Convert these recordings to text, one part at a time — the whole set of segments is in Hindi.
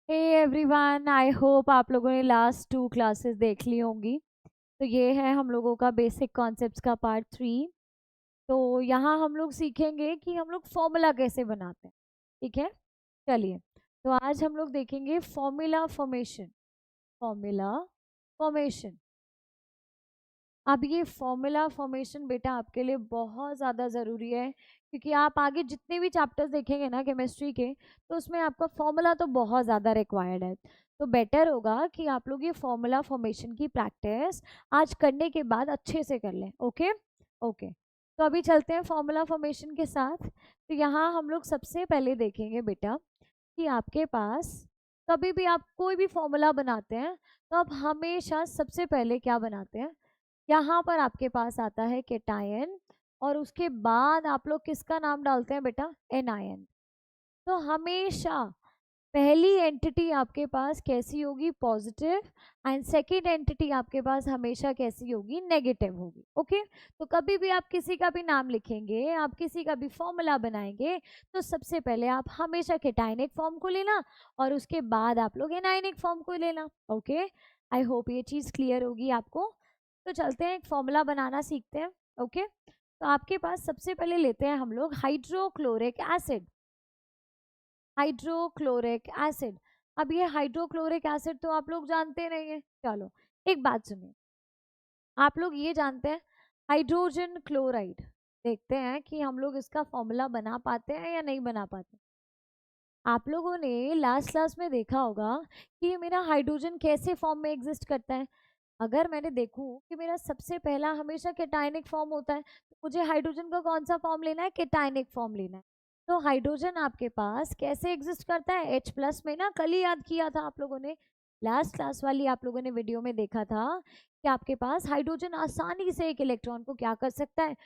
हे एवरीवन, आई होप आप लोगों ने लास्ट 2 क्लासेस देख ली होंगी। तो ये है हम लोगों का बेसिक कॉन्सेप्ट्स का पार्ट 3। तो यहाँ हम लोग सीखेंगे कि हम लोग फॉर्मूला कैसे बनाते हैं। ठीक है, चलिए। तो आज हम लोग देखेंगे फॉर्मूला फॉर्मेशन। Formula formation. अब ये फॉर्मूला फॉर्मेशन बेटा आपके लिए बहुत ज़्यादा ज़रूरी है, क्योंकि आप आगे जितने भी चैप्टर्स देखेंगे ना केमिस्ट्री के, तो उसमें आपका फॉर्मूला तो बहुत ज़्यादा रिक्वायर्ड है। तो बेटर होगा कि आप लोग ये फॉर्मूला फॉर्मेशन की प्रैक्टिस आज करने के बाद अच्छे से कर लें। Okay okay. तो अभी चलते हैं फॉर्मूला फॉर्मेशन के साथ। तो यहाँ हम लोग सबसे पहले देखेंगे बेटा कि आपके पास कभी भी आप कोई भी फॉर्मूला बनाते हैं, तो आप हमेशा सबसे पहले क्या बनाते हैं, यहाँ पर आपके पास आता है केटायन, और उसके बाद आप लोग किसका नाम डालते हैं बेटा, एनायन। तो हमेशा पहली एंटिटी आपके पास कैसी होगी, पॉजिटिव, एंड सेकंड एंटिटी आपके पास हमेशा कैसी होगी, नेगेटिव होगी। ओके। तो कभी भी आप किसी का भी नाम लिखेंगे, आप किसी का भी फॉर्मूला बनाएंगे, तो सबसे पहले आप हमेशा केटायनिक फॉर्म को लेना और उसके बाद आप लोग एनायनिक फॉर्म को लेना। ओके, आई होप ये चीज़ क्लियर होगी आपको। तो चलते हैं एक फॉर्मूला बनाना सीखते हैं। ओके। तो आपके पास सबसे पहले लेते हैं हम लोग हाइड्रोक्लोरिक एसिड। Hydrochloric acid. अब ये हाइड्रोक्लोरिक एसिड तो आप लोग जानते नहीं है। चलो एक बात सुनिए, आप लोग ये जानते हैं हाइड्रोजन क्लोराइड। देखते हैं कि हम लोग इसका फॉर्मूला बना पाते हैं या नहीं बना पाते। आप लोगों ने लास्ट क्लास में देखा होगा कि ये मेरा हाइड्रोजन कैसे फॉर्म में एग्जिस्ट करता है। अगर मैंने देखूं कि मेरा सबसे पहला हमेशा केटायनिक फॉर्म होता है, तो मुझे हाइड्रोजन का कौन सा फॉर्म लेना है, केटायनिक फॉर्म लेना है। तो हाइड्रोजन आपके पास कैसे एग्जिस्ट करता है, H प्लस में ना, कल ही याद किया था आप लोगों ने, लास्ट क्लास वाली आप लोगों ने वीडियो में देखा था कि आपके पास हाइड्रोजन आसानी से एक इलेक्ट्रॉन को क्या कर सकता है,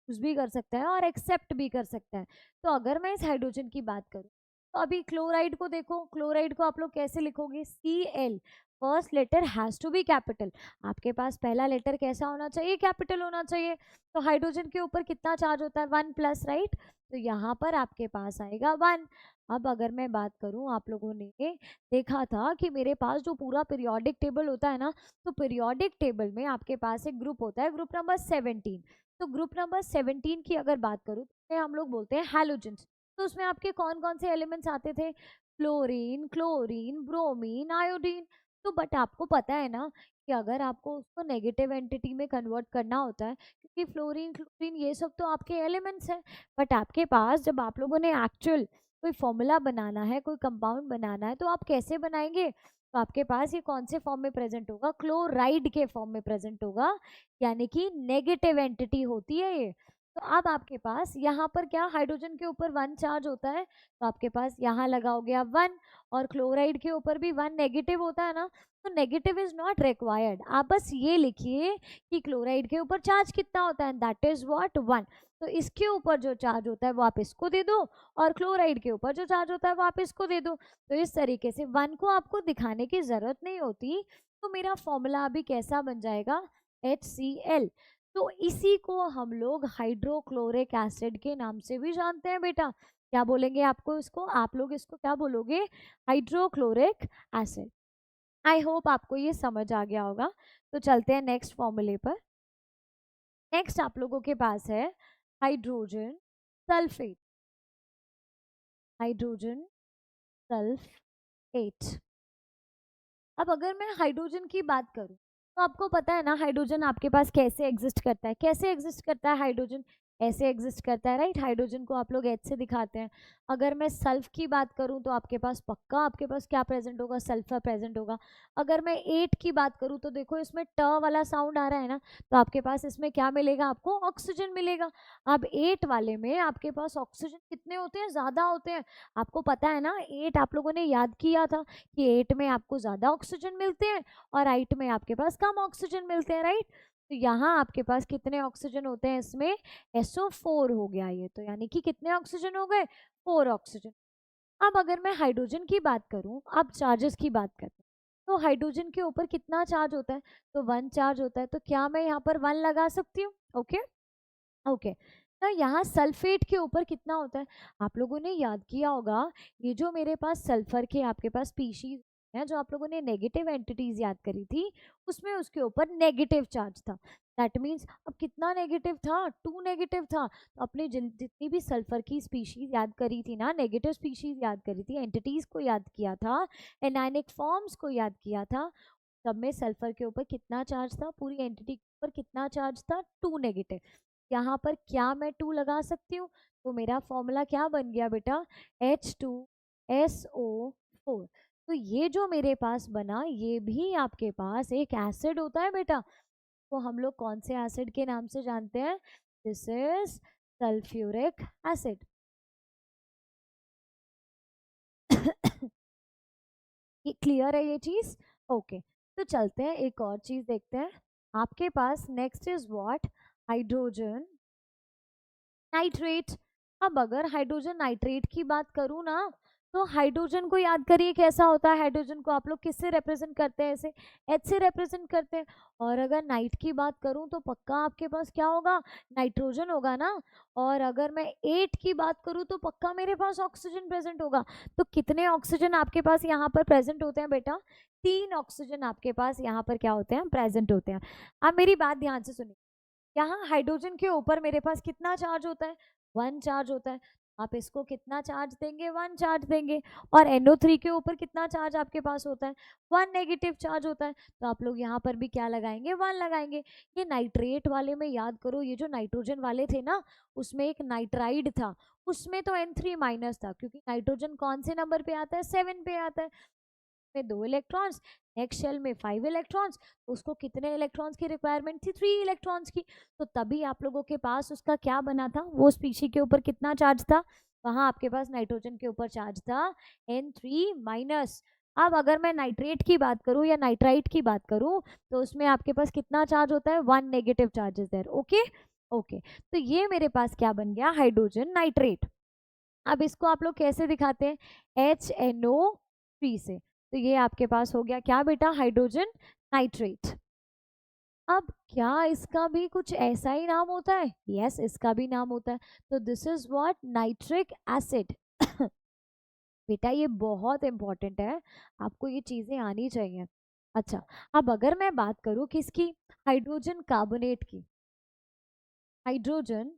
यूज भी कर सकता है और एक्सेप्ट भी कर सकता है। तो अगर मैं इस हाइड्रोजन की बात करूं, तो अभी क्लोराइड को देखो, क्लोराइड को आप लोग कैसे लिखोगे, Cl। First letter has to be capital. आपके पास पहला लेटर कैसा होना चाहिए, कैपिटल होना चाहिए। तो हाइड्रोजन के ऊपर कितना चार्ज होता है, 1 प्लस, राइट। तो यहाँ पर आपके पास आएगा 1। अब अगर मैं बात करूँ, आप लोगों ने देखा था कि मेरे पास जो पूरा पीरियोडिक टेबल होता है ना, तो पीरियोडिक टेबल में आपके पास एक ग्रुप होता है, ग्रुप नंबर 17। तो ग्रुप नंबर 17 की अगर बात करूँ, तो हम लोग बोलते हैं हैलोजेंस। तो उसमें आपके कौन कौन से एलिमेंट्स आते थे, फ्लोरीन, क्लोरीन, ब्रोमीन, आयोडीन। तो बट आपको पता है ना कि अगर आपको उसको नेगेटिव एंटिटी में कन्वर्ट करना होता है, क्योंकि फ्लोरीन, क्लोरीन ये सब तो आपके एलिमेंट्स हैं, बट आपके पास जब आप लोगों ने एक्चुअल कोई फॉर्मूला बनाना है, कोई कंपाउंड बनाना है, तो आप कैसे बनाएंगे। तो आपके पास ये कौन से फॉर्म में प्रेजेंट होगा, क्लोराइड के फॉर्म में प्रेजेंट होगा, यानी कि नेगेटिव एंटिटी होती है ये। तो अब आपके पास यहाँ पर क्या, हाइड्रोजन के ऊपर 1 चार्ज होता है, तो आपके पास यहाँ लगा हो गया 1, और क्लोराइड के ऊपर भी 1 नेगेटिव होता है ना, तो नेगेटिव इज नॉट रिक्वायर्ड। आप बस ये लिखिए कि क्लोराइड के ऊपर चार्ज कितना होता है, दैट इज व्हाट, 1। तो इसके ऊपर जो चार्ज होता है वो आप इसको दे दो, और क्लोराइड के ऊपर जो चार्ज होता है वो आप इसको दे दो। तो इस तरीके से 1 को आपको दिखाने की जरूरत नहीं होती। तो मेरा फॉर्मूला अभी कैसा बन जाएगा, HCl। तो इसी को हम लोग हाइड्रोक्लोरिक एसिड के नाम से भी जानते हैं बेटा। क्या बोलेंगे आपको इसको, आप लोग इसको क्या बोलोगे, हाइड्रोक्लोरिक एसिड। आई होप आपको ये समझ आ गया होगा। तो चलते हैं नेक्स्ट फॉर्मूले पर। नेक्स्ट आप लोगों के पास है हाइड्रोजन सल्फेट। Hydrogen sulphate. अब अगर मैं हाइड्रोजन की बात करूं, तो आपको पता है ना हाइड्रोजन आपके पास कैसे एग्जिस्ट करता है, कैसे एग्जिस्ट करता है हाइड्रोजन, ऐसे एग्जिस्ट करता है, राइट। हाइड्रोजन को आप लोग H से दिखाते हैं। अगर मैं सल्फ की बात करूं, तो आपके पास पक्का आपके पास क्या प्रेजेंट होगा, सल्फर प्रेजेंट होगा। अगर मैं 8 की बात करूं, तो देखो इसमें ट वाला साउंड आ रहा है ना, तो आपके पास इसमें क्या मिलेगा, आपको ऑक्सीजन मिलेगा। अब 8 वाले में आपके पास ऑक्सीजन कितने होते हैं, ज्यादा होते हैं। आपको पता है ना, 8 आप लोगों ने याद किया था कि 8 में आपको ज़्यादा ऑक्सीजन मिलते हैं और 8 में आपके पास कम ऑक्सीजन मिलते हैं, राइट। तो यहाँ आपके पास कितने ऑक्सीजन होते हैं, इसमें SO4 हो गया ये, तो यानी कि कितने ऑक्सीजन हो गए, 4 ऑक्सीजन। अब अगर मैं हाइड्रोजन की बात करूं, अब चार्जेस की बात करते हैं, तो हाइड्रोजन के ऊपर कितना चार्ज होता है, तो 1 चार्ज होता है। तो क्या मैं यहाँ पर 1 लगा सकती हूँ, ओके ओके। तो यहाँ सल्फेट के ऊपर कितना होता है, आप लोगों ने याद किया होगा, ये जो मेरे पास सल्फर के आपके पास स्पीशीज है, जो आप लोगों ने नेगेटिव एंटिटीज याद करी थी, उसमें उसके ऊपर नेगेटिव चार्ज था। दैट मीन्स अब कितना नेगेटिव था, 2 नेगेटिव था। तो अपने जितनी भी सल्फर की स्पीशीज याद करी थी ना, नेगेटिव स्पीशीज याद करी थी, एंटिटीज को याद किया था, एनायनिक फॉर्म्स को याद किया था, तब में सल्फर के ऊपर कितना चार्ज था, पूरी एंटिटी के ऊपर कितना चार्ज था, 2 नेगेटिव। यहाँ पर क्या मैं 2 लगा सकती हूँ, तो मेरा फॉर्मूला क्या बन गया बेटा, H2SO4। तो ये जो मेरे पास बना, ये भी आपके पास एक एसिड होता है बेटा। तो हम लोग कौन से एसिड के नाम से जानते हैं, दिस इज सल्फ्यूरिक एसिड। ये क्लियर है ये चीज, ओके। तो चलते हैं एक और चीज देखते हैं। आपके पास next is what, hydrogen nitrate. अब अगर हाइड्रोजन नाइट्रेट की बात करूँ ना, तो हाइड्रोजन को याद करिए कैसा होता है, हाइड्रोजन को आप लोग किससे रिप्रेजेंट करते हैं, ऐसे H से रिप्रेजेंट करते हैं। और अगर नाइट की बात करूँ तो पक्का आपके पास क्या होगा, नाइट्रोजन होगा ना। और अगर मैं 8 की बात करूँ तो पक्का मेरे पास ऑक्सीजन प्रेजेंट होगा। तो कितने ऑक्सीजन आपके पास यहाँ पर प्रेजेंट होते हैं बेटा, 3 ऑक्सीजन आपके पास यहाँ पर क्या होते हैं, प्रेजेंट होते हैं। अब मेरी बात ध्यान से सुनिए, यहाँ हाइड्रोजन के ऊपर मेरे पास कितना चार्ज होता है, 1 चार्ज होता है। आप इसको कितना चार्ज देंगे, 1 चार्ज देंगे। और NO3 के ऊपर कितना चार्ज आपके पास होता है, 1 नेगेटिव चार्ज होता है। तो आप लोग यहाँ पर भी क्या लगाएंगे, 1 लगाएंगे। ये नाइट्रेट वाले में याद करो, ये जो नाइट्रोजन वाले थे ना, उसमें एक नाइट्राइड था, उसमें तो N3 माइनस था, क्योंकि नाइट्रोजन कौन से नंबर पे आता है, 7 पे आता है। में 2 इलेक्ट्रॉन्स, नेक्स्ट शेल में 5 इलेक्ट्रॉन्स, उसको कितने इलेक्ट्रॉन्स की रिक्वायरमेंट थी, 3 इलेक्ट्रॉन्स की। तो तभी आप लोगों के पास उसका क्या बना था, वो स्पीशी के ऊपर कितना चार्ज था, वहां आपके पास नाइट्रोजन के ऊपर चार्ज था N3 माइनस। अब अगर मैं नाइट्रेट की बात करूं या नाइट्राइट की बात करूं, तो उसमें आपके पास कितना चार्ज होता है, 1 negative charges there, okay okay. तो ये मेरे पास क्या बन गया, हाइड्रोजन नाइट्रेट। अब इसको आप लोग कैसे दिखाते हैं, HNO3 से। तो ये आपके पास हो गया क्या बेटा, हाइड्रोजन नाइट्रेट। अब क्या इसका भी कुछ ऐसा ही नाम होता है, यस इसका भी नाम होता है। तो this is what, nitric acid. बेटा ये बहुत इंपॉर्टेंट है, आपको ये चीजें आनी चाहिए। अच्छा, अब अगर मैं बात करूं किसकी, हाइड्रोजन कार्बोनेट की, हाइड्रोजन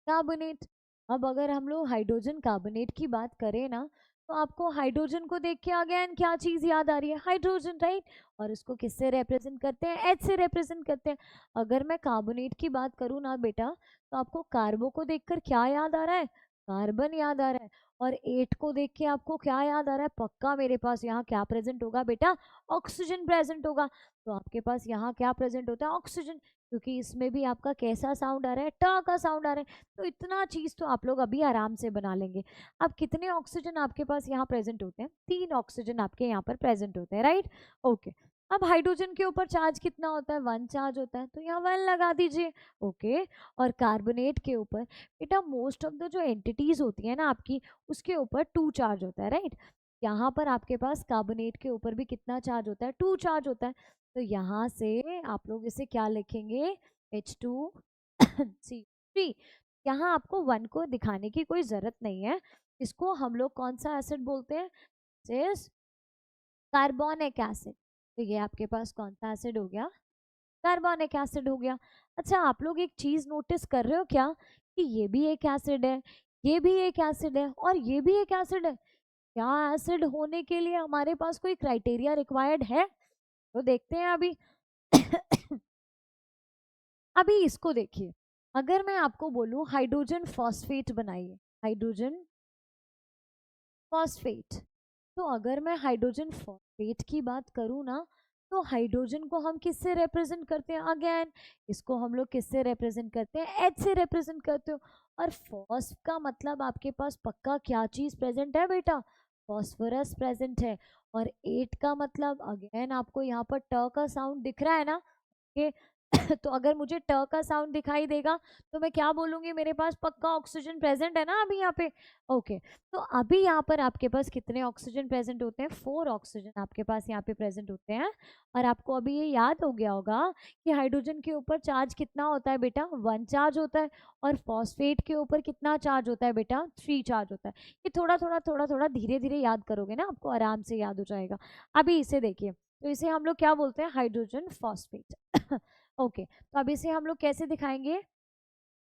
कार्बोनेट। अब अगर हम लोग हाइड्रोजन कार्बोनेट की बात करें ना, तो आपको हाइड्रोजन को देख के अगेन क्या चीज याद आ रही है, हाइड्रोजन, राइट। और इसको किससे रिप्रेजेंट करते हैं, H से रिप्रेजेंट करते हैं। अगर मैं कार्बोनेट की बात करूँ ना बेटा, तो आपको कार्बो को देखकर क्या याद आ रहा है, कार्बन याद आ रहा है। और 8 को देख के आपको क्या याद आ रहा है, पक्का मेरे पास यहाँ क्या प्रेजेंट होगा बेटा, ऑक्सीजन प्रेजेंट होगा। तो आपके पास यहाँ क्या प्रेजेंट होता है, ऑक्सीजन, क्योंकि इसमें भी आपका कैसा साउंड आ रहा है, ट का साउंड आ रहा है। तो इतना चीज तो आप लोग अभी आराम से बना लेंगे। अब कितने ऑक्सीजन आपके पास यहाँ प्रेजेंट होते हैं, 3 ऑक्सीजन आपके यहाँ पर प्रेजेंट होते हैं, राइट, ओके। अब हाइड्रोजन के ऊपर चार्ज कितना होता है, 1 चार्ज होता है, तो यहाँ 1 लगा दीजिए, ओके। और कार्बोनेट के ऊपर बेटा मोस्ट ऑफ द जो एंटिटीज होती है ना आपकी, उसके ऊपर 2 चार्ज होता है, राइट। यहाँ पर आपके पास कार्बोनेट के ऊपर भी कितना चार्ज होता है, 2 चार्ज होता है। तो यहाँ से आप लोग इसे क्या लिखेंगे, H2C3। यहाँ आपको 1 को दिखाने की कोई जरूरत नहीं है। इसको हम लोग कौन सा एसिड बोलते हैं, कार्बोनिक एसिड। तो ये आपके पास कौन सा एसिड हो गया, कार्बोनिक एसिड हो गया। अच्छा, आप लोग एक चीज नोटिस कर रहे हो क्या, कि ये भी एक एसिड है, ये भी एक एसिड है, और ये भी एक एसिड है। क्या एसिड होने के लिए हमारे पास कोई क्राइटेरिया रिक्वायर्ड है, तो देखते हैं अभी। अभी इसको देखिए, अगर मैं आपको बोलूं हाइड्रोजन फॉस्फेट बनाइए, हाइड्रोजन फॉस्फेट। तो अगर मैं हाइड्रोजन फॉस्फेट की बात करूँ ना, तो हाइड्रोजन को हम किससे रिप्रेजेंट करते हैं, अगेन इसको हम लोग किससे रिप्रेजेंट करते हैं, H से रिप्रेजेंट करते हो। और फॉस्फ का मतलब आपके पास पक्का क्या चीज प्रेजेंट है बेटा, फॉस्फोरस प्रेजेंट है। और 8 का मतलब अगेन आपको यहाँ पर ट का साउंड दिख रहा है ना, ओके। तो अगर मुझे ट का साउंड दिखाई देगा तो मैं क्या बोलूंगी, मेरे पास पक्का ऑक्सीजन प्रेजेंट है ना अभी यहाँ पे। ओके, तो अभी यहाँ पर आपके पास कितने ऑक्सीजन प्रेजेंट होते हैं, 4 ऑक्सीजन आपके पास यहाँ पे प्रेजेंट होते हैं। और आपको अभी ये याद हो गया होगा कि हाइड्रोजन के ऊपर चार्ज कितना होता है बेटा, 1 चार्ज होता है। और फॉस्फेट के ऊपर कितना चार्ज होता है बेटा, 3 चार्ज होता है। ये थोड़ा थोड़ा धीरे धीरे याद करोगे ना, आपको आराम से याद हो जाएगा। अभी इसे देखिए, तो इसे हम लोग क्या बोलते हैं, हाइड्रोजन फॉस्फेट। ओके, तो अब इसे हम लोग कैसे दिखाएंगे,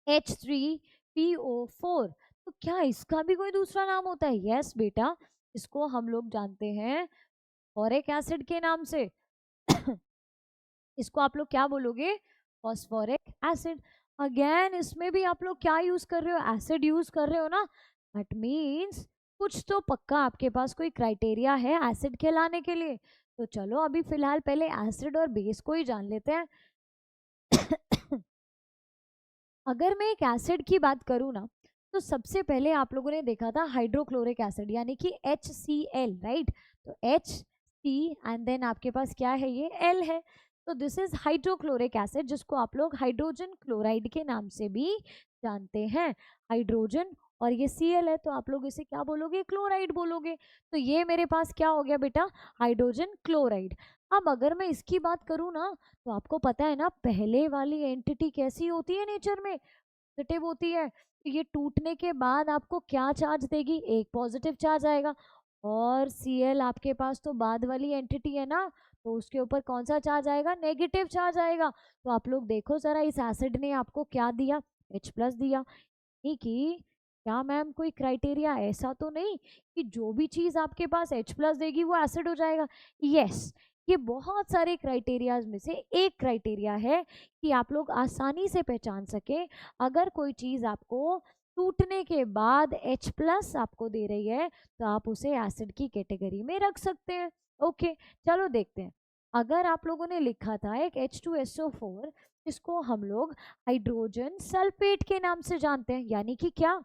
H3PO4। तो क्या इसका भी कोई दूसरा नाम होता है, यस बेटा, इसको हम लोग जानते हैं फॉस्फोरिक एसिड के नाम से। इसको आप लोग क्या बोलोगे, फॉस्फोरिक एसिड। अगेन इसमें भी आप लोग क्या यूज कर रहे हो, एसिड यूज कर रहे हो ना, दैट मीन्स कुछ तो पक्का आपके पास कोई क्राइटेरिया है एसिड कहलाने के लिए। तो चलो अभी फिलहाल पहले एसिड और बेस को ही जान लेते हैं। अगर मैं एक एसिड की बात करूँ ना, तो सबसे पहले आप लोगों ने देखा था हाइड्रोक्लोरिक एसिड यानी कि HCl, राइट। तो HC एंड देन आपके पास क्या है, ये L है। तो दिस इज हाइड्रोक्लोरिक एसिड, जिसको आप लोग हाइड्रोजन क्लोराइड के नाम से भी जानते हैं। हाइड्रोजन और ये Cl है, तो आप लोग इसे क्या बोलोगे, क्लोराइड बोलोगे। तो ये मेरे पास क्या हो गया बेटा, हाइड्रोजन क्लोराइड। अब अगर मैं इसकी बात करूँ ना, तो आपको पता है ना पहले वाली एंटिटी कैसी होती है नेचर में, पॉजिटिव होती है। तो ये टूटने के बाद आपको क्या चार्ज देगी, एक पॉजिटिव चार्ज आएगा। और Cl आपके पास तो बाद वाली एंटिटी है ना, तो उसके ऊपर कौन सा चार्ज आएगा, नेगेटिव चार्ज आएगा। तो आप लोग देखो जरा, इस एसिड ने आपको क्या दिया, H+ दिया। नहीं कि क्या मैम कोई क्राइटेरिया ऐसा तो नहीं कि जो भी चीज आपके पास H+ देगी वो एसिड हो जाएगा। यस, ये बहुत सारे क्राइटेरियाज में से एक क्राइटेरिया है कि आप लोग आसानी से पहचान सके, अगर कोई चीज आपको टूटने के बाद H+ आपको दे रही है तो आप उसे एसिड की कैटेगरी में रख सकते हैं। ओके, चलो देखते हैं। अगर आप लोगों ने लिखा था एक H2SO4, जिसको हम लोग हाइड्रोजन सल्फेट के नाम से जानते हैं, यानी कि क्या,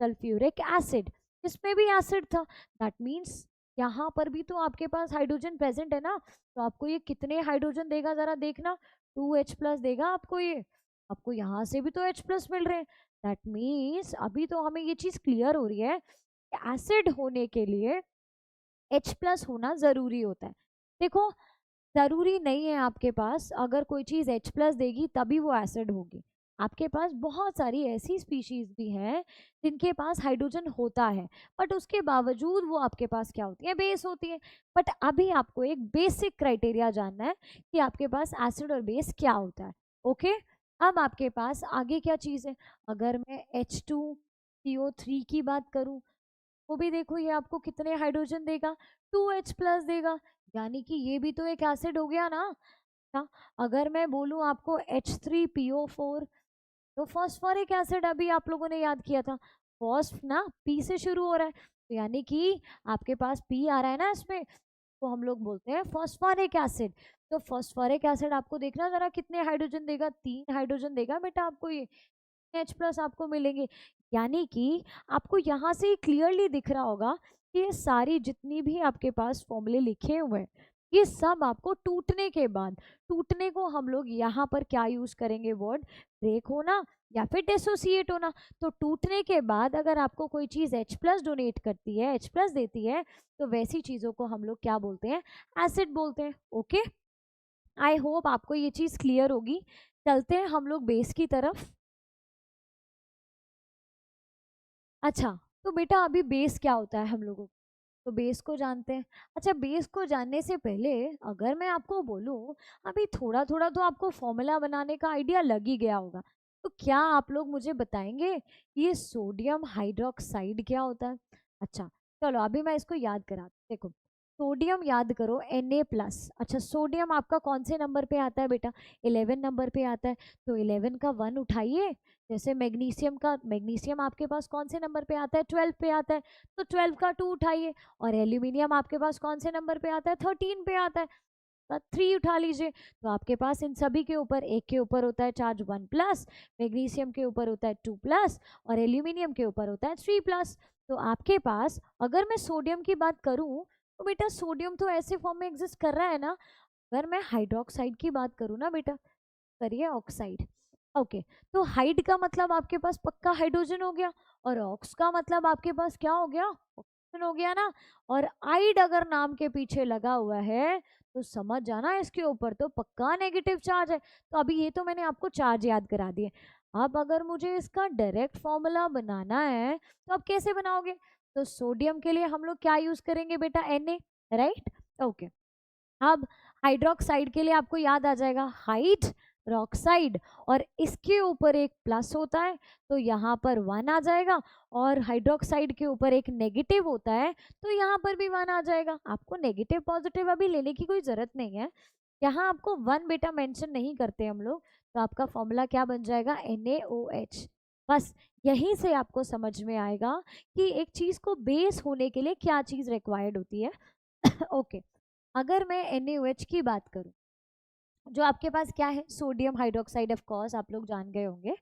सल्फ्यूरिक एसिड, इसमें भी एसिड था। दैट मीन्स यहाँ पर भी तो आपके पास हाइड्रोजन प्रेजेंट है ना, तो आपको ये कितने हाइड्रोजन देगा जरा देखना, 2H+ देगा आपको ये। आपको यहाँ से भी तो H+ मिल रहे हैं। दैट मीन्स अभी तो हमें ये चीज क्लियर हो रही है कि एसिड होने के लिए H+ होना जरूरी होता है। देखो, जरूरी नहीं है आपके पास अगर कोई चीज H+ देगी तभी वो एसिड होगी। आपके पास बहुत सारी ऐसी स्पीशीज भी हैं जिनके पास हाइड्रोजन होता है, बट उसके बावजूद वो आपके पास क्या होती है, बेस होती है। बट अभी आपको एक बेसिक क्राइटेरिया जानना है कि आपके पास एसिड और बेस क्या होता है। ओके, अब आपके पास आगे क्या चीज है, अगर मैं H2CO3 की बात करूं, वो भी देखो ये आपको कितने हाइड्रोजन देगा, 2H+ देगा, यानी कि ये भी तो एक एसिड हो गया ना। अगर मैं बोलूं आपको H3PO4, तो फॉस्फोरिक एसिड अभी आप लोगों ने याद किया था, फॉस्फ ना पी से शुरू हो रहा है, तो यानी कि आपके पास पी आ रहा है ना इसमें, तो हम लोग बोलते हैं फॉस्फोरिक एसिड। तो फॉस्फोरिक एसिड आपको देखना जरा कितने हाइड्रोजन देगा, 3 हाइड्रोजन देगा बेटा आपको, ये H+ आपको मिलेंगे। यानी कि आपको यहाँ से क्लियरली दिख रहा होगा कि ये सारी जितनी भी आपके पास फॉर्मूले लिखे हुए हैं, ये सब आपको टूटने के बाद, टूटने को हम लोग यहाँ पर क्या यूज करेंगे, वर्ड ब्रेक होना या फिर डिसोसिएट होना। तो टूटने के बाद अगर आपको कोई चीज H+ डोनेट करती है, H+ देती है, तो वैसी चीजों को हम लोग क्या बोलते हैं, एसिड बोलते हैं। ओके, आई होप आपको ये चीज क्लियर होगी। चलते हैं हम लोग बेस की तरफ। अच्छा, तो बेटा अभी बेस क्या होता है हम लोगों को, तो बेस को जानते हैं। अच्छा, बेस को जानने से पहले अगर मैं आपको बोलूं, अभी थोड़ा थोड़ा तो आपको फॉर्मूला बनाने का आइडिया लग ही गया होगा, तो क्या आप लोग मुझे बताएंगे ये सोडियम हाइड्रोक्साइड क्या होता है। अच्छा, चलो अभी मैं इसको याद करा, देखो सोडियम याद करो Na+। अच्छा, सोडियम आपका कौन से नंबर पे आता है बेटा, 11 नंबर पे आता है। तो 11 का 1 उठाइए। जैसे मैग्नीशियम का, मैग्नीशियम आपके पास कौन से नंबर पे आता है, 12 पे आता है, तो 12 का 2 उठाइए। और एल्यूमिनियम आपके पास कौन से नंबर पे आता है, 13 पे आता है, तो 3 उठा लीजिए। तो आपके पास इन सभी के ऊपर, एक के ऊपर होता है चार्ज 1+, मैग्नीशियम के ऊपर होता है 2+, और एल्यूमिनियम के ऊपर होता है 3+। तो आपके पास अगर मैं सोडियम की बात करूं, तो बेटा सोडियम तो ऐसे फॉर्म में एग्जिस्ट कर रहा है ना। अगर मैं हाइड्रोक्साइड की बात करूँ ना बेटा, करिए ऑक्साइड। ओके, तो हाइड का मतलब आपके पास पक्का हाइड्रोजन हो गया, और ऑक्स का मतलब आपके पास क्या हो गया, ऑक्सीजन हो गया ना। और आइड अगर नाम के पीछे लगा हुआ है तो समझ जाना इसके ऊपर तो पक्का नेगेटिव चार्ज है। तो अभी ये तो मैंने आपको चार्ज याद करा दिए। अब अगर मुझे इसका डायरेक्ट फॉर्मूला बनाना है तो आप कैसे बनाओगे? तो सोडियम के लिए हम लोग क्या यूज करेंगे बेटा, Na, राइट। ओके, अब हाइड्रोक्साइड के लिए आपको याद आ जाएगा हाइड्रोक्साइड, और इसके ऊपर एक प्लस होता है तो यहाँ पर 1 आ जाएगा, और हाइड्रोक्साइड के ऊपर एक नेगेटिव होता है तो यहाँ पर भी 1 आ जाएगा। आपको नेगेटिव पॉजिटिव अभी लेने की कोई जरूरत नहीं है, यहाँ आपको 1 बेटा मेंशन नहीं करते हम लोग। तो आपका फॉर्मूला क्या बन जाएगा, NaOH। बस यहीं से आपको समझ में आएगा कि एक चीज को बेस होने के लिए क्या चीज रिक्वायर्ड होती है। ओके, अगर मैं NaOH की बात करूं, जो आपके पास क्या है, सोडियम हाइड्रोक्साइड, ऑफ कोर्स आप लोग जान गए होंगे।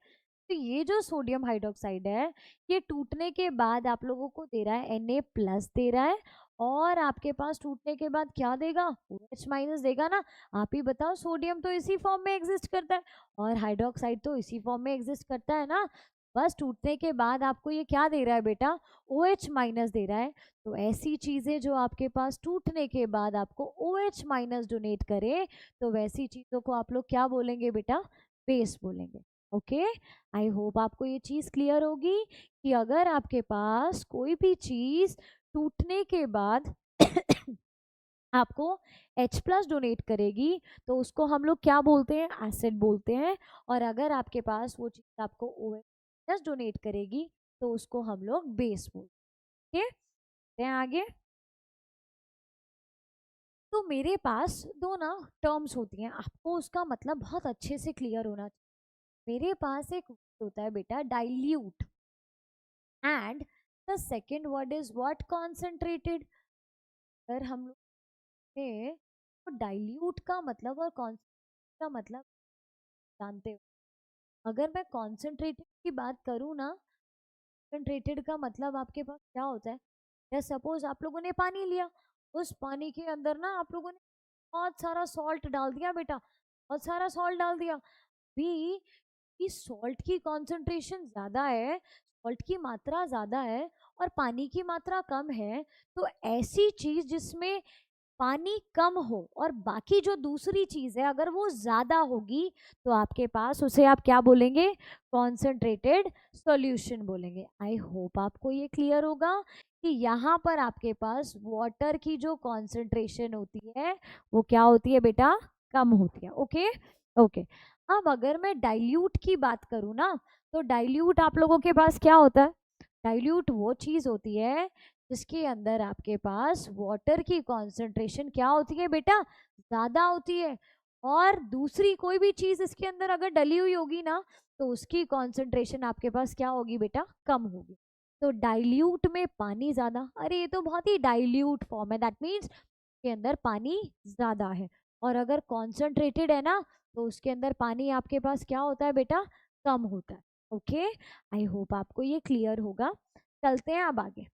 तो ये जो सोडियम हाइड्रोक्साइड है, ये टूटने के बाद आप लोगों को दे रहा है Na प्लस दे रहा है, और आपके पास टूटने के बाद क्या देगा, OH माइनस देगा ना। आप ही बताओ, सोडियम तो इसी फॉर्म में एग्जिस्ट करता है और हाइड्रोक्साइड तो इसी फॉर्म में एग्जिस्ट करता है ना। बस टूटने के बाद आपको ये क्या दे रहा है बेटा, OH माइनस दे रहा है। तो ऐसी चीजें जो आपके पास टूटने के बाद आपको OH माइनस डोनेट करे, तो वैसी चीजों को आप लोग क्या बोलेंगे बेटा, बेस बोलेंगे। ओके, आई होप आपको ये चीज क्लियर होगी कि अगर आपके पास कोई भी चीज टूटने के बाद आपको H प्लस डोनेट करेगी तो उसको हम लोग क्या बोलते हैं, एसिड बोलते हैं। और अगर आपके पास वो चीज आपको OH प्लस डोनेट करेगी तो उसको हम लोग बेस बोलते हैं। आगे, तो मेरे पास दो ना टर्म्स होती हैं, आपको उसका मतलब बहुत अच्छे से क्लियर होना चाहिए। मेरे पास एक word होता है बेटा dilute, and the second word is what, concentrated. अगर हम लोग ने तो डाइल्यूट का मतलब और कॉन्सेंट्रेट का मतलब जानते हो। अगर मैं कॉन्सेंट्रेटेड की बात करूँ ना, कॉन्सेंट्रेटेड का मतलब आपके पास क्या होता है, या सपोज आप लोगों ने पानी लिया, उस पानी के अंदर ना आप लोगों ने बहुत सारा सॉल्ट डाल दिया बेटा, बहुत सारा सॉल्ट डाल दिया। भी कि सॉल्ट की कॉन्सेंट्रेशन ज़्यादा है, सॉल्ट की मात्रा ज़्यादा है और पानी की मात्रा कम है, तो ऐसी चीज़ जिसमें पानी कम हो और बाकी जो दूसरी चीज है अगर वो ज्यादा होगी तो आपके पास उसे आप क्या बोलेंगे, कॉन्सेंट्रेटेड सॉल्यूशन बोलेंगे। आई होप आपको ये क्लियर होगा कि यहाँ पर आपके पास वाटर की जो कॉन्सेंट्रेशन होती है वो क्या होती है बेटा, कम होती है। ओके ओके, अब अगर मैं डाइल्यूट की बात करूँ ना, तो डाइल्यूट आप लोगों के पास क्या होता है, डाइल्यूट वो चीज होती है जिसके अंदर आपके पास वाटर की कॉन्सेंट्रेशन क्या होती है बेटा, ज्यादा होती है, और दूसरी कोई भी चीज इसके अंदर अगर डली हुई होगी ना तो उसकी कॉन्सेंट्रेशन आपके पास क्या होगी बेटा, कम होगी। तो डाइल्यूट में पानी ज्यादा, अरे ये तो बहुत ही डाइल्यूट फॉर्म है, दैट मीन्स के अंदर पानी ज्यादा है। और अगर कॉन्सेंट्रेटेड है ना तो उसके अंदर पानी आपके पास क्या होता है बेटा, कम होता है। ओके, आई होप आपको ये क्लियर होगा। चलते हैं अब आगे।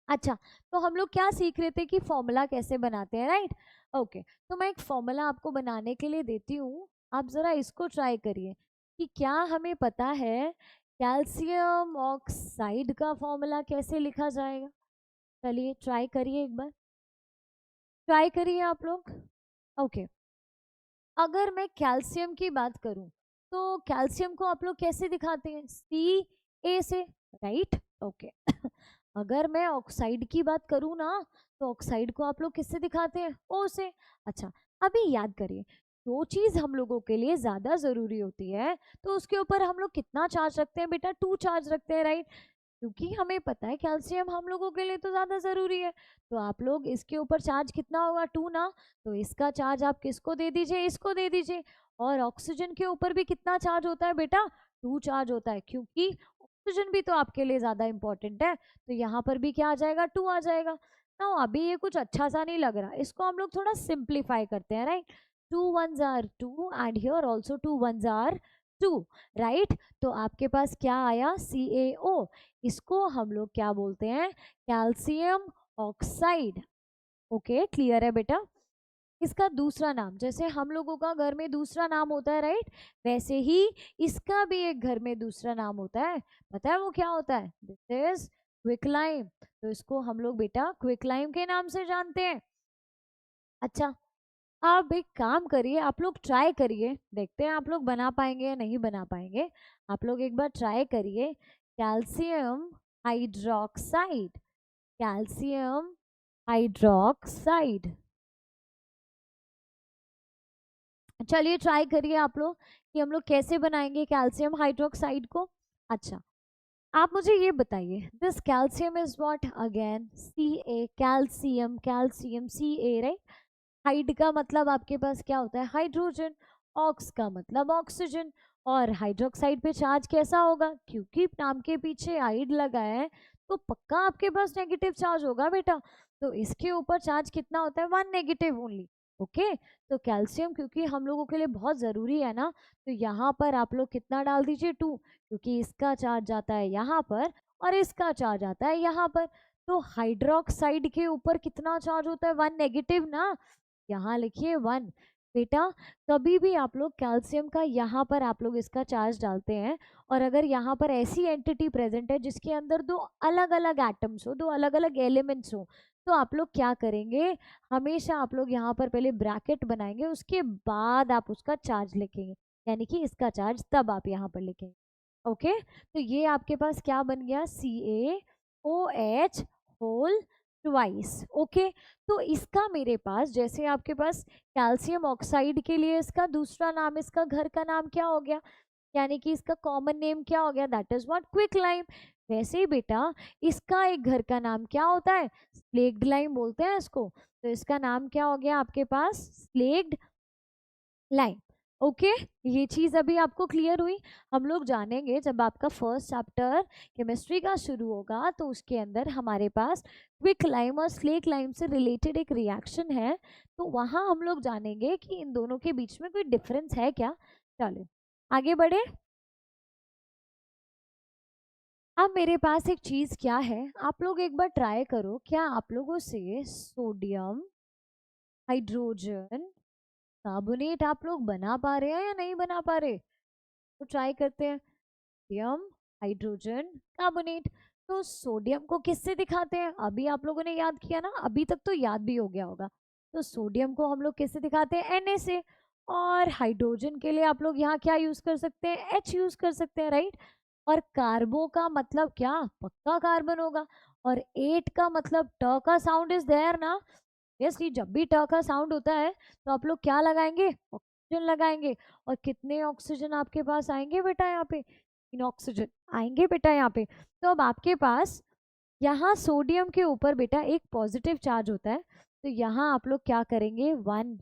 अच्छा, तो हम लोग क्या सीख रहे थे कि फॉर्मूला कैसे बनाते हैं, राइट। ओके, तो मैं एक फॉर्मूला आपको बनाने के लिए देती हूँ, आप जरा इसको ट्राई करिए कि क्या हमें पता है कैल्शियम ऑक्साइड का फॉर्मूला कैसे लिखा जाएगा। चलिए ट्राई करिए, एक बार ट्राई करिए आप लोग। ओके, अगर मैं कैल्शियम की बात करूं तो कैल्शियम को आप लोग कैसे दिखाते हैं, Ca से, राइट। ओके, अगर मैं ऑक्साइड की बात करूँ ना तो ऑक्साइड को आप लोग किससे दिखाते हैं, O से। अच्छा, अभी याद करिए, जो चीज हम लोगों के लिए ज्यादा जरूरी होती है तो उसके ऊपर हम लोग कितना चार्ज रखते हैं बेटा, 2 चार्ज रखते हैं, राइट। क्योंकि हमें पता है कैल्शियम हम लोगों के लिए तो ज्यादा जरूरी है, तो आप लोग इसके ऊपर चार्ज कितना होगा, 2 ना। तो इसका चार्ज आप किसको दे दीजिए, इसको दे दीजिए। और ऑक्सीजन के ऊपर भी कितना चार्ज होता है बेटा, 2 चार्ज होता है, क्योंकि ऑक्सीजन भी तो आपके लिए ज्यादा इंपॉर्टेंट है। तो यहाँ पर भी क्या आ जाएगा, 2 आ जाएगा ना। अभी ये कुछ अच्छा सा नहीं लग रहा, इसको हम लोग थोड़ा सिंप्लीफाई करते हैं, right. 2 1s are 2 and here also 2 1s are 2, right. तो आपके पास क्या आया, CaO। इसको हम लोग क्या बोलते हैं, कैल्शियम ऑक्साइड। ओके, क्लियर है बेटा। इसका दूसरा नाम, जैसे हम लोगों का घर में दूसरा नाम होता है राइट, वैसे ही इसका भी एक घर में दूसरा नाम होता है। पता है वो क्या होता है? This is quicklime. तो इसको हम लोग बेटा क्विकलाइम के नाम से जानते हैं। अच्छा, आप एक काम करिए, आप लोग ट्राई करिए, देखते हैं आप लोग बना पाएंगे या नहीं बना पाएंगे। आप लोग एक बार ट्राई करिए, कैल्शियम हाइड्रोक्साइड, कैल्शियम हाइड्रोक्साइड। चलिए ट्राई करिए आप लोग कि हम लोग कैसे बनाएंगे कैल्शियम हाइड्रोक्साइड को। अच्छा, आप मुझे ये बताइए, this calcium is what again? Ca, calcium, calcium Ca right. Hide का मतलब आपके पास क्या होता है? हाइड्रोजन। ऑक्स का मतलब ऑक्सीजन। और हाइड्रोक्साइड पे चार्ज कैसा होगा? क्योंकि नाम के पीछे आइड लगा है तो पक्का आपके पास नेगेटिव चार्ज होगा बेटा। तो इसके ऊपर चार्ज कितना होता है? 1 नेगेटिव ओनली। ओके, तो कैल्शियम क्योंकि हम लोगों के लिए बहुत ज़रूरी है ना, तो यहाँ पर आप लोग कितना डाल दीजिए? 2, क्योंकि इसका चार्ज जाता है यहाँ पर और इसका चार्ज आता है यहाँ पर। तो हाइड्रोक्साइड के ऊपर कितना चार्ज होता है? 1 नेगेटिव ना, यहाँ लिखिए 1। बेटा कभी भी आप लोग कैल्शियम का यहाँ पर आप लोग इसका चार्ज डालते हैं और अगर यहाँ पर ऐसी एंटिटी प्रेजेंट है जिसके अंदर दो अलग अलग एटम्स हो, दो अलग अलग एलिमेंट्स हो, तो आप लोग क्या करेंगे? हमेशा आप लोग यहाँ पर पहले ब्रैकेट बनाएंगे, उसके बाद आप उसका चार्ज लिखेंगे, यानी कि इसका चार्ज तब आप यहाँ पर लिखेंगे। ओके, तो ये आपके पास क्या बन गया? CaOH whole twice. ओके, तो इसका मेरे पास, जैसे आपके पास कैल्शियम ऑक्साइड के लिए इसका दूसरा नाम, इसका घर का नाम क्या हो गया, यानी कि इसका कॉमन नेम क्या हो गया? That is what? क्विकलाइम। वैसे ही बेटा इसका एक घर का नाम क्या होता है? स्लेक्ड लाइम बोलते हैं इसको। तो इसका नाम क्या हो गया आपके पास? Slaked lime. ओके, ये चीज अभी आपको क्लियर हुई। हम लोग जानेंगे जब आपका फर्स्ट चैप्टर केमिस्ट्री का शुरू होगा तो उसके अंदर हमारे पास क्विक लाइम और स्लेक लाइम से रिलेटेड एक रिएक्शन है, तो वहां हम लोग जानेंगे कि इन दोनों के बीच में कोई डिफरेंस है क्या। चलो आगे बढ़े। अब मेरे पास एक चीज क्या है, आप लोग एक बार ट्राई करो, क्या आप लोगों से सोडियम हाइड्रोजन कार्बोनेट आप लोग बना पा रहे हैं या नहीं बना पा रहे? तो ट्राई करते हैं। Sodium hydrogen carbonate. तो सोडियम को किससे दिखाते हैं? अभी आप लोगों ने याद किया ना, अभी तक तो याद भी हो गया होगा। तो सोडियम को हम लोग किससे दिखाते हैं? Na से। और हाइड्रोजन के लिए आप लोग यहाँ क्या यूज कर सकते हैं? H यूज कर सकते हैं राइट। और कार्बो का मतलब क्या? पक्का कार्बन होगा। और एट का मतलब ट का साउंड इज देयर ना, ऑब्वियसली जब भी ट का साउंड होता है तो आप लोग क्या लगाएंगे? ऑक्सीजन लगाएंगे। और कितने ऑक्सीजन आपके पास आएंगे बेटा यहाँ पे? 3 ऑक्सीजन आएंगे बेटा यहाँ पे। तो अब आपके पास यहाँ सोडियम के ऊपर बेटा एक पॉजिटिव चार्ज होता है, तो यहाँ आप लोग क्या करेंगे? 1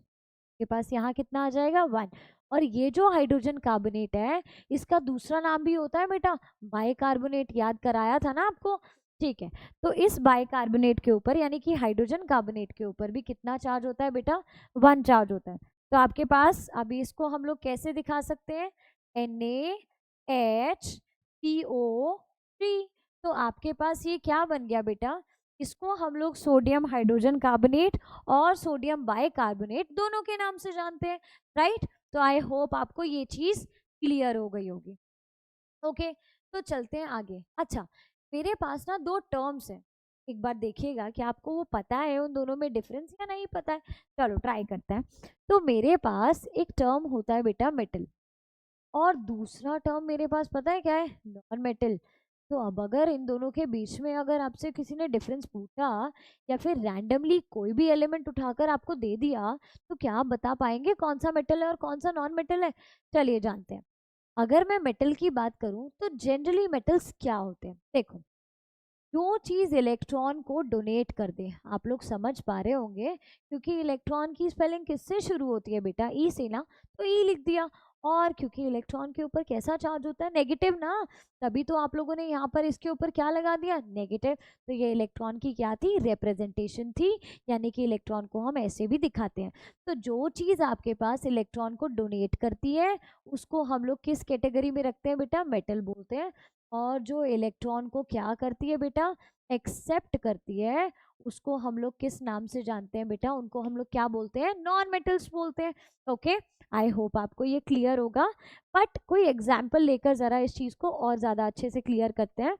के पास यहाँ कितना आ जाएगा? 1। और ये जो हाइड्रोजन कार्बोनेट है इसका दूसरा नाम भी होता है बेटा बाइकार्बोनेट, याद कराया था ना आपको। ठीक है, तो इस बाइकार्बोनेट के ऊपर यानी कि हाइड्रोजन कार्बोनेट के ऊपर भी कितना चार्ज होता है बेटा? 1 चार्ज होता है। तो आपके पास अभी इसको हम लोग कैसे दिखा सकते हैं? NaHCO3। तो आपके पास ये क्या बन गया बेटा? इसको हम लोग सोडियम हाइड्रोजन कार्बोनेट और सोडियम बाइकार्बोनेट दोनों के नाम से जानते हैं राइट। तो आई होप आपको ये चीज क्लियर हो गई होगी। ओके, तो चलते हैं आगे। अच्छा, मेरे पास ना 2 टर्म्स हैं, एक बार देखिएगा कि आपको वो पता है उन दोनों में डिफरेंस या नहीं पता है। चलो ट्राई करते हैं। तो मेरे पास एक टर्म होता है बेटा मेटल, और दूसरा टर्म मेरे पास पता है क्या है? Non metal. तो अब अगर इन दोनों के बीच में अगर आपसे किसी ने डिफरेंस पूछा या फिर रैंडमली कोई भी एलिमेंट उठाकर आपको दे दिया, तो क्या आप बता पाएंगे कौन सा मेटल है और कौन सा नॉन मेटल है? चलिए जानते हैं। अगर मैं मेटल की बात करूं तो जनरली मेटल्स क्या होते हैं? देखो, जो चीज इलेक्ट्रॉन को डोनेट कर दे, आप लोग समझ पा रहे होंगे क्योंकि इलेक्ट्रॉन की स्पेलिंग किससे शुरू होती है बेटा? ई से ना, तो ई लिख दिया। और क्योंकि इलेक्ट्रॉन के ऊपर कैसा चार्ज होता है? नेगेटिव ना, तभी तो आप लोगों ने यहाँ पर इसके ऊपर क्या लगा दिया? नेगेटिव। तो ये इलेक्ट्रॉन की क्या थी? रिप्रेजेंटेशन थी, यानी कि इलेक्ट्रॉन को हम ऐसे भी दिखाते हैं। तो जो चीज आपके पास इलेक्ट्रॉन को डोनेट करती है उसको हम लोग किस कैटेगरी में रखते हैं बेटा? मेटल बोलते हैं। और जो इलेक्ट्रॉन को क्या करती है बेटा? एक्सेप्ट करती है, उसको हम लोग किस नाम से जानते हैं बेटा? उनको हम लोग क्या बोलते हैं? नॉन मेटल्स बोलते हैं। ओके, आई होप आपको ये क्लियर होगा। बट कोई एग्जाम्पल लेकर जरा इस चीज को और ज्यादा अच्छे से क्लियर करते हैं।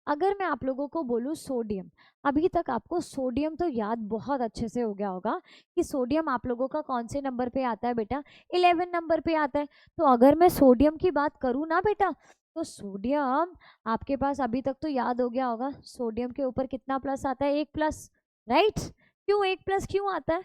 अगर मैं आप लोगों को बोलूँ सोडियम, अभी तक आपको सोडियम तो याद बहुत अच्छे से हो गया होगा कि सोडियम आप लोगों का कौन से नंबर पे आता है बेटा? 11 नंबर पे आता है। तो अगर मैं सोडियम की बात करूँ ना बेटा, तो सोडियम आपके पास अभी तक तो याद हो गया होगा, सोडियम के ऊपर कितना प्लस आता है? 1 प्लस, राइट? क्यों 1 प्लस क्यों आता है?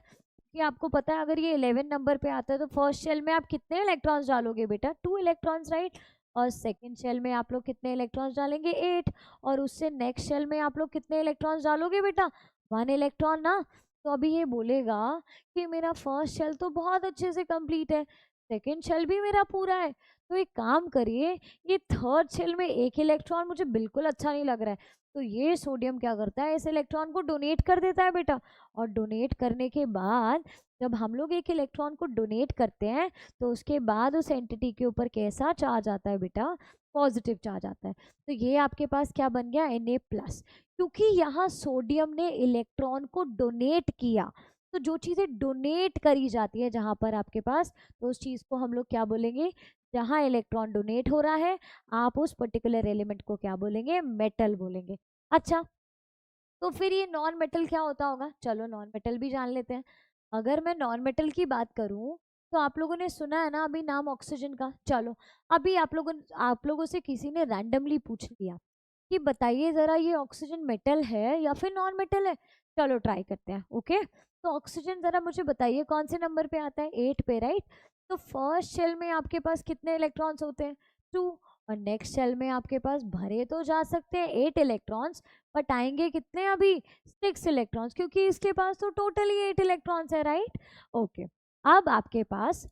कि आपको पता है अगर ये 11 नंबर पे आता है तो फर्स्ट शेल में आप कितने इलेक्ट्रॉन्स डालोगे बेटा? 2 इलेक्ट्रॉन्स, राइट? और सेकंड शेल में आप लोग कितने इलेक्ट्रॉन्स डालेंगे? 8। और उससे नेक्स्ट शेल में आप लोग कितने इलेक्ट्रॉन्स डालोगे बेटा? 1 इलेक्ट्रॉन ना। तो अभी ये बोलेगा कि मेरा फर्स्ट शेल तो बहुत अच्छे से कंप्लीट है, सेकंड शेल भी मेरा पूरा है, तो एक काम करिए, ये थर्ड शेल में 1 इलेक्ट्रॉन मुझे बिल्कुल अच्छा नहीं लग रहा है। तो ये सोडियम क्या करता है? इस इलेक्ट्रॉन को डोनेट कर देता है बेटा। और डोनेट करने के बाद जब हम लोग एक इलेक्ट्रॉन को डोनेट करते हैं तो उसके बाद उस एंटिटी के ऊपर कैसा चार्ज आता है बेटा? पॉजिटिव चार्ज आता है। तो ये आपके पास क्या बन गया? Na+। क्योंकि यहाँ सोडियम ने इलेक्ट्रॉन को डोनेट किया, तो जो चीज़ें डोनेट करी जाती है जहाँ पर आपके पास, तो उस चीज़ को हम लोग क्या बोलेंगे? जहाँ इलेक्ट्रॉन डोनेट हो रहा है, आप उस पर्टिकुलर एलिमेंट को क्या बोलेंगे? मेटल बोलेंगे। अच्छा, तो फिर ये नॉन मेटल क्या होता होगा? चलो नॉन मेटल भी जान लेते हैं। अगर मैं नॉन मेटल की बात करूं तो आप लोगों ने सुना है ना अभी नाम ऑक्सीजन का? चलो अभी आप लोगों से किसी ने रैंडमली पूछ लिया कि बताइए जरा ये ऑक्सीजन मेटल है या फिर नॉन मेटल है? चलो ट्राई करते हैं। ओके, तो ऑक्सीजन जरा मुझे बताइए कौन से नंबर पे आता है? 8 पे, राइट? तो फर्स्ट शेल में आपके पास कितने इलेक्ट्रॉन्स होते हैं? 2। और नेक्स्ट शेल में आपके पास भरे तो जा सकते हैं 8 इलेक्ट्रॉन्स, बट आएंगे कितने अभी? 6 इलेक्ट्रॉन्स, क्योंकि इसके पास तो टोटली 8 इलेक्ट्रॉन्स है, राइट? ओके, अब आपके पास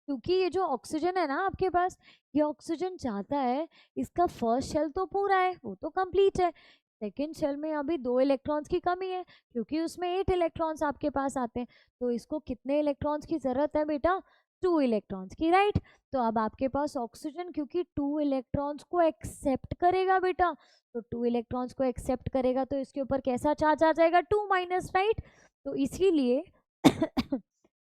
क्योंकि ये जो ऑक्सीजन है ना आपके पास, ये ऑक्सीजन चाहता है इसका फर्स्ट शेल तो पूरा है, वो तो कंप्लीट है, सेकेंड शेल में अभी 2 इलेक्ट्रॉन्स की कमी है क्योंकि उसमें 8 इलेक्ट्रॉन्स आपके पास आते हैं। तो इसको कितने इलेक्ट्रॉन्स की जरूरत है बेटा? 2 इलेक्ट्रॉन्स की, राइट? तो अब आपके पास ऑक्सीजन क्योंकि 2 इलेक्ट्रॉन्स को एक्सेप्ट करेगा बेटा, तो 2 इलेक्ट्रॉन्स को एक्सेप्ट करेगा तो इसके ऊपर कैसा चार्ज आ जाएगा? 2-, राइट? तो इसीलिए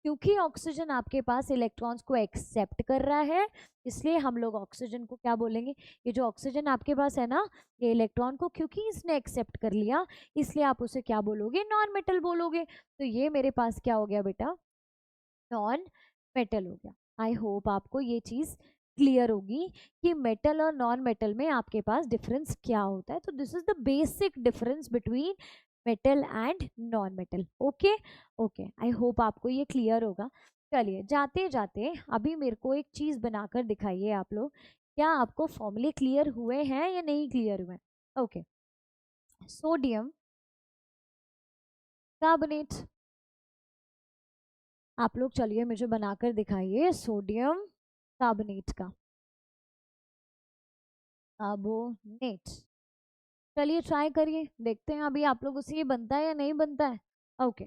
क्योंकि ऑक्सीजन आपके पास इलेक्ट्रॉन्स को एक्सेप्ट कर रहा है, इसलिए हम लोग ऑक्सीजन को क्या बोलेंगे? ये जो ऑक्सीजन आपके पास है ना, ये इलेक्ट्रॉन को क्योंकि इसने एक्सेप्ट कर लिया, इसलिए आप उसे क्या बोलोगे? नॉन मेटल बोलोगे। तो ये मेरे पास क्या हो गया बेटा? नॉन मेटल हो गया। आई होप आपको ये चीज क्लियर होगी कि मेटल और नॉन मेटल में आपके पास डिफरेंस क्या होता है। तो this is the basic difference between metal and non metal. Okay okay, I hope आपको ये क्लियर होगा। चलिए जाते जाते अभी मेरे को एक चीज बनाकर दिखाइए आप लोग, क्या आपको फॉर्मूले क्लियर हुए हैं या नहीं क्लियर हुए? ओके, सोडियम कार्बोनेट, आप लोग चलिए मुझे बनाकर दिखाइए सोडियम कार्बोनेट का, कार्बोनेट। चलिए ट्राई करिए, देखते हैं अभी आप लोगों से ये बनता है या नहीं बनता है। ओके,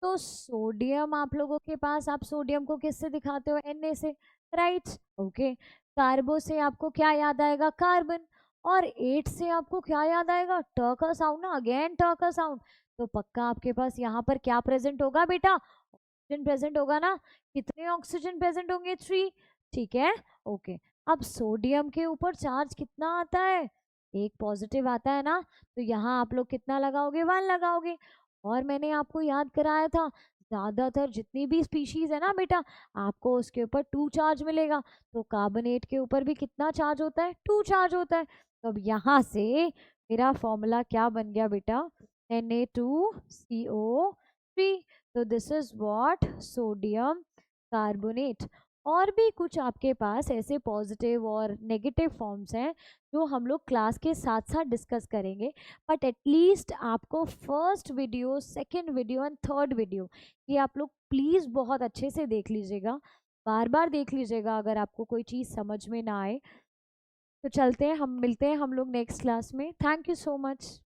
तो सोडियम आप लोगों के पास, आप सोडियम को किससे दिखाते हो? Na से, राइट? ओके, कार्बो से आपको क्या याद आएगा? कार्बन। और 8 से आपको क्या याद आएगा? ट का साउंड ना, अगेन ट का साउंड। तो पक्का आपके पास यहाँ पर क्या प्रेजेंट होगा बेटा? ऑक्सीजन प्रेजेंट होगा ना। कितने ऑक्सीजन प्रेजेंट होंगे? 3, ठीक है? ओके, अब सोडियम के ऊपर चार्ज कितना आता है? 1 पॉजिटिव आता है ना, तो यहाँ आप लोग कितना लगाओगे? 1 लगाओगे। और मैंने आपको याद कराया था ज्यादातर जितनी भी स्पीशीज है ना बेटा, आपको उसके ऊपर 2 चार्ज मिलेगा। तो कार्बोनेट के ऊपर भी कितना चार्ज होता है? 2 चार्ज होता है। तो अब यहाँ से मेरा फॉर्मूला क्या बन गया बेटा? Na2CO3। तो this is what? Sodium carbonate. और भी कुछ आपके पास ऐसे पॉजिटिव और नेगेटिव फॉर्म्स हैं जो हम लोग क्लास के साथ साथ डिस्कस करेंगे, बट एटलीस्ट आपको first video, second video and third video ये आप लोग प्लीज़ बहुत अच्छे से देख लीजिएगा, बार बार देख लीजिएगा अगर आपको कोई चीज़ समझ में ना आए। तो चलते हैं, हम मिलते हैं हम लोग नेक्स्ट क्लास में। Thank you so much.